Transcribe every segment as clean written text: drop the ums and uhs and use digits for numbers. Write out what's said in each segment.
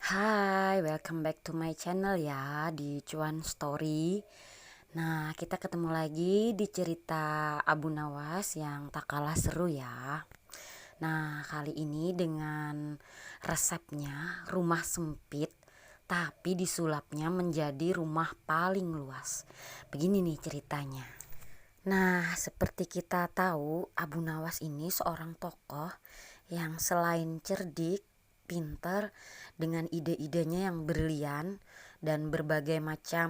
Hai, welcome back to my channel ya di Cuan Story. Nah, kita ketemu lagi di cerita Abu Nawas yang tak kalah seru ya. Nah, kali ini dengan resepnya rumah sempit tapi disulapnya menjadi rumah paling luas. Begini nih ceritanya. Nah, seperti kita tahu, Abu Nawas ini seorang tokoh yang selain cerdik, pinter, dengan ide-idenya yang brilian dan berbagai macam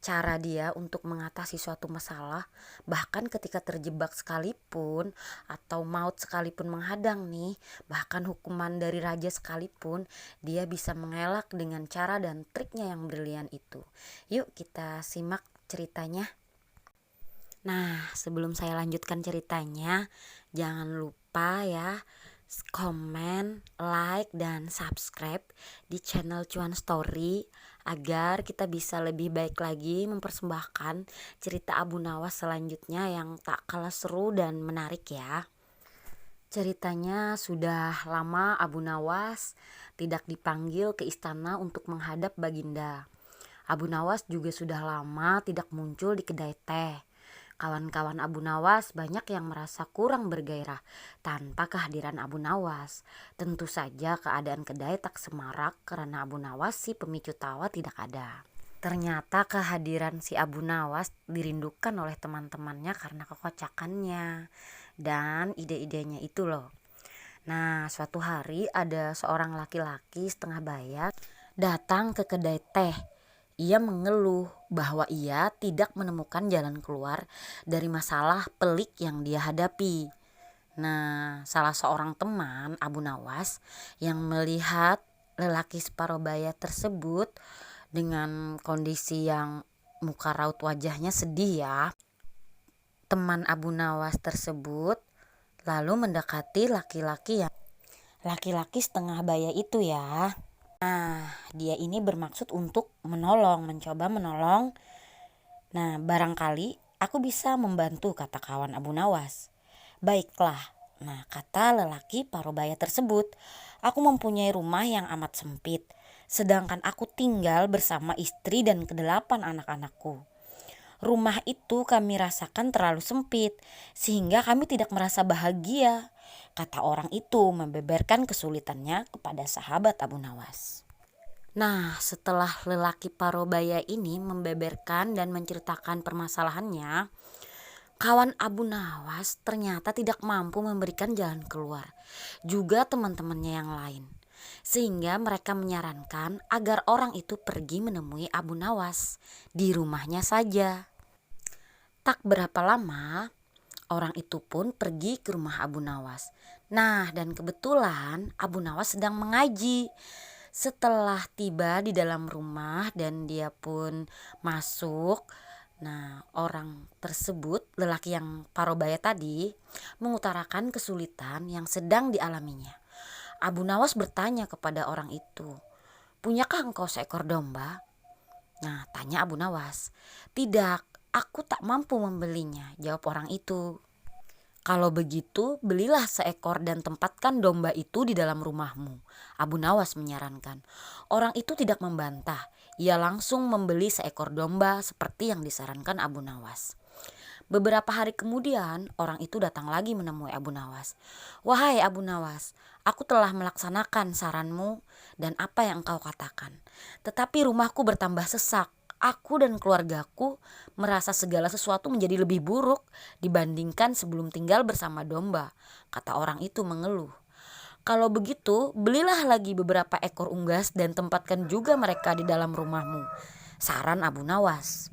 cara dia untuk mengatasi suatu masalah, bahkan ketika terjebak sekalipun atau maut sekalipun menghadang nih, bahkan hukuman dari raja sekalipun, dia bisa mengelak dengan cara dan triknya yang brilian itu. Yuk kita simak ceritanya. Nah, sebelum saya lanjutkan ceritanya, jangan lupa ya komen, like, dan subscribe di channel Cuan Story agar kita bisa lebih baik lagi mempersembahkan cerita Abu Nawas selanjutnya yang tak kalah seru dan menarik ya. Ceritanya sudah lama Abu Nawas tidak dipanggil ke istana untuk menghadap Baginda. Abu Nawas juga sudah lama tidak muncul di kedai teh. Kawan-kawan Abu Nawas banyak yang merasa kurang bergairah tanpa kehadiran Abu Nawas. Tentu saja keadaan kedai tak semarak karena Abu Nawas si pemicu tawa tidak ada. Ternyata kehadiran si Abu Nawas dirindukan oleh teman-temannya karena kekocakannya dan ide-idenya itu loh. Nah, suatu hari ada seorang laki-laki setengah baya datang ke kedai teh. Ia mengeluh bahwa ia tidak menemukan jalan keluar dari masalah pelik yang dia hadapi. Nah, salah seorang teman Abu Nawas yang melihat lelaki separuh baya tersebut dengan kondisi yang muka raut wajahnya sedih ya. Teman Abu Nawas tersebut lalu mendekati laki-laki setengah baya itu ya. Nah, dia ini bermaksud untuk mencoba menolong. Nah, barangkali aku bisa membantu, kata kawan Abu Nawas. Baiklah, nah kata lelaki parubaya tersebut, aku mempunyai rumah yang amat sempit, sedangkan aku tinggal bersama istri dan kedelapan anak-anakku. Rumah itu kami rasakan terlalu sempit, sehingga kami tidak merasa bahagia, kata orang itu membeberkan kesulitannya kepada sahabat Abu Nawas. Nah, setelah lelaki parubaya ini membeberkan dan menceritakan permasalahannya, kawan Abu Nawas ternyata tidak mampu memberikan jalan keluar. Juga teman-temannya yang lain. Sehingga mereka menyarankan agar orang itu pergi menemui Abu Nawas di rumahnya saja. Tak berapa lama, orang itu pun pergi ke rumah Abu Nawas. Nah, dan kebetulan Abu Nawas sedang mengaji. Setelah tiba di dalam rumah dan dia pun masuk, nah orang tersebut, lelaki yang parubaya tadi, mengutarakan kesulitan yang sedang dialaminya. Abu Nawas bertanya kepada orang itu, "Punyakah engkau seekor domba?" Nah, tanya Abu Nawas. "Tidak, aku tak mampu membelinya," jawab orang itu. "Kalau begitu belilah seekor dan tempatkan domba itu di dalam rumahmu," Abu Nawas menyarankan. Orang itu tidak membantah. Ia langsung membeli seekor domba seperti yang disarankan Abu Nawas. Beberapa hari kemudian orang itu datang lagi menemui Abu Nawas. "Wahai Abu Nawas, aku telah melaksanakan saranmu dan apa yang engkau katakan. Tetapi rumahku bertambah sesak. Aku dan keluargaku merasa segala sesuatu menjadi lebih buruk dibandingkan sebelum tinggal bersama domba," kata orang itu mengeluh. "Kalau begitu belilah lagi beberapa ekor unggas dan tempatkan juga mereka di dalam rumahmu," saran Abu Nawas.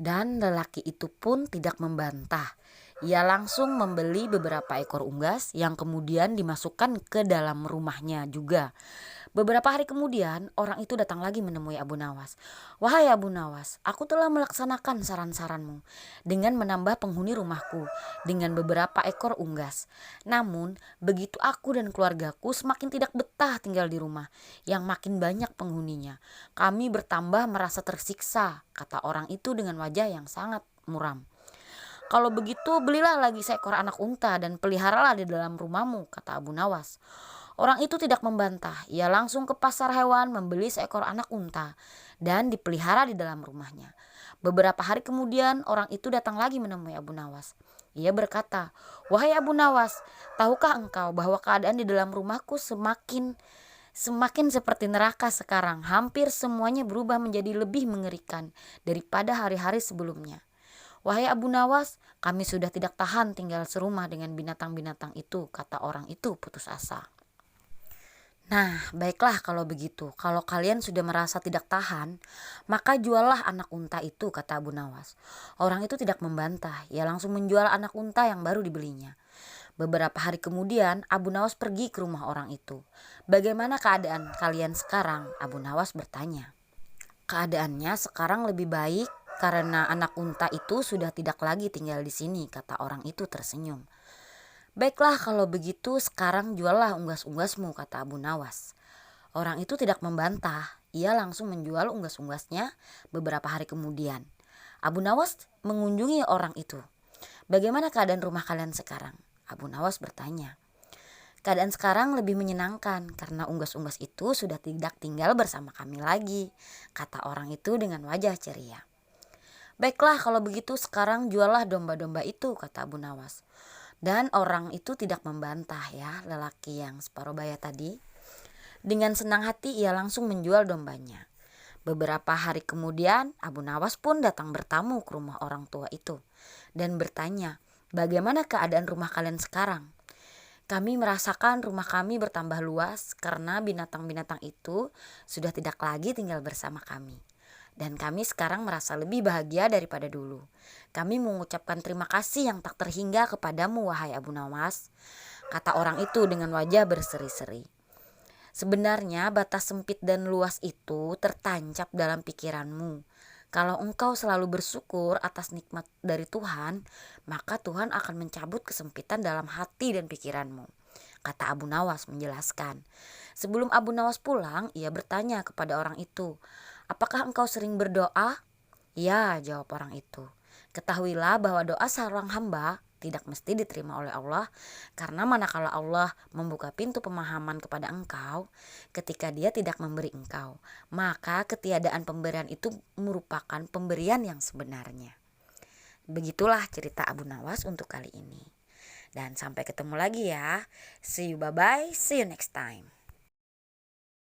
Dan lelaki itu pun tidak membantah. Ia langsung membeli beberapa ekor unggas yang kemudian dimasukkan ke dalam rumahnya juga. Beberapa hari kemudian orang itu datang lagi menemui Abu Nawas. "Wahai Abu Nawas, aku telah melaksanakan saran-saranmu dengan menambah penghuni rumahku dengan beberapa ekor unggas. Namun begitu aku dan keluargaku semakin tidak betah tinggal di rumah yang makin banyak penghuninya. Kami bertambah merasa tersiksa," kata orang itu dengan wajah yang sangat muram. "Kalau begitu belilah lagi seekor anak unta dan peliharalah di dalam rumahmu," kata Abu Nawas. Orang itu tidak membantah. Ia langsung ke pasar hewan membeli seekor anak unta dan dipelihara di dalam rumahnya. Beberapa hari kemudian orang itu datang lagi menemui Abu Nawas. Ia berkata, "Wahai Abu Nawas, tahukah engkau bahwa keadaan di dalam rumahku semakin seperti neraka sekarang. Hampir semuanya berubah menjadi lebih mengerikan daripada hari-hari sebelumnya. Wahai Abu Nawas, kami sudah tidak tahan tinggal serumah dengan binatang-binatang itu," kata orang itu putus asa. "Nah, baiklah kalau begitu. Kalau kalian sudah merasa tidak tahan, maka juallah anak unta itu," kata Abu Nawas. Orang itu tidak membantah. Ia langsung menjual anak unta yang baru dibelinya. Beberapa hari kemudian, Abu Nawas pergi ke rumah orang itu. "Bagaimana keadaan kalian sekarang?" Abu Nawas bertanya. "Keadaannya sekarang lebih baik karena anak unta itu sudah tidak lagi tinggal di sini," kata orang itu tersenyum. "Baiklah kalau begitu sekarang juallah unggas-unggasmu," kata Abu Nawas. Orang itu tidak membantah. Ia langsung menjual unggas-unggasnya beberapa hari kemudian. Abu Nawas mengunjungi orang itu. "Bagaimana keadaan rumah kalian sekarang?" Abu Nawas bertanya. "Keadaan sekarang lebih menyenangkan karena unggas-unggas itu sudah tidak tinggal bersama kami lagi," kata orang itu dengan wajah ceria. "Baiklah kalau begitu sekarang juallah domba-domba itu," kata Abu Nawas. Dan orang itu tidak membantah ya, lelaki yang separuh baya tadi. Dengan senang hati ia langsung menjual dombanya. Beberapa hari kemudian Abu Nawas pun datang bertamu ke rumah orang tua itu dan bertanya, "Bagaimana keadaan rumah kalian sekarang?" "Kami merasakan rumah kami bertambah luas karena binatang-binatang itu sudah tidak lagi tinggal bersama kami. Dan kami sekarang merasa lebih bahagia daripada dulu. Kami mengucapkan terima kasih yang tak terhingga kepadamu, wahai Abu Nawas," kata orang itu dengan wajah berseri-seri. "Sebenarnya batas sempit dan luas itu tertancap dalam pikiranmu. Kalau engkau selalu bersyukur atas nikmat dari Tuhan, maka Tuhan akan mencabut kesempitan dalam hati dan pikiranmu," kata Abu Nawas menjelaskan. Sebelum Abu Nawas pulang, ia bertanya kepada orang itu, "Apakah engkau sering berdoa?" "Ya," jawab orang itu. "Ketahuilah bahwa doa seorang hamba tidak mesti diterima oleh Allah, karena manakala Allah membuka pintu pemahaman kepada engkau ketika Dia tidak memberi engkau, maka ketiadaan pemberian itu merupakan pemberian yang sebenarnya." Begitulah cerita Abu Nawas untuk kali ini. Dan sampai ketemu lagi ya. See you, bye bye, see you next time.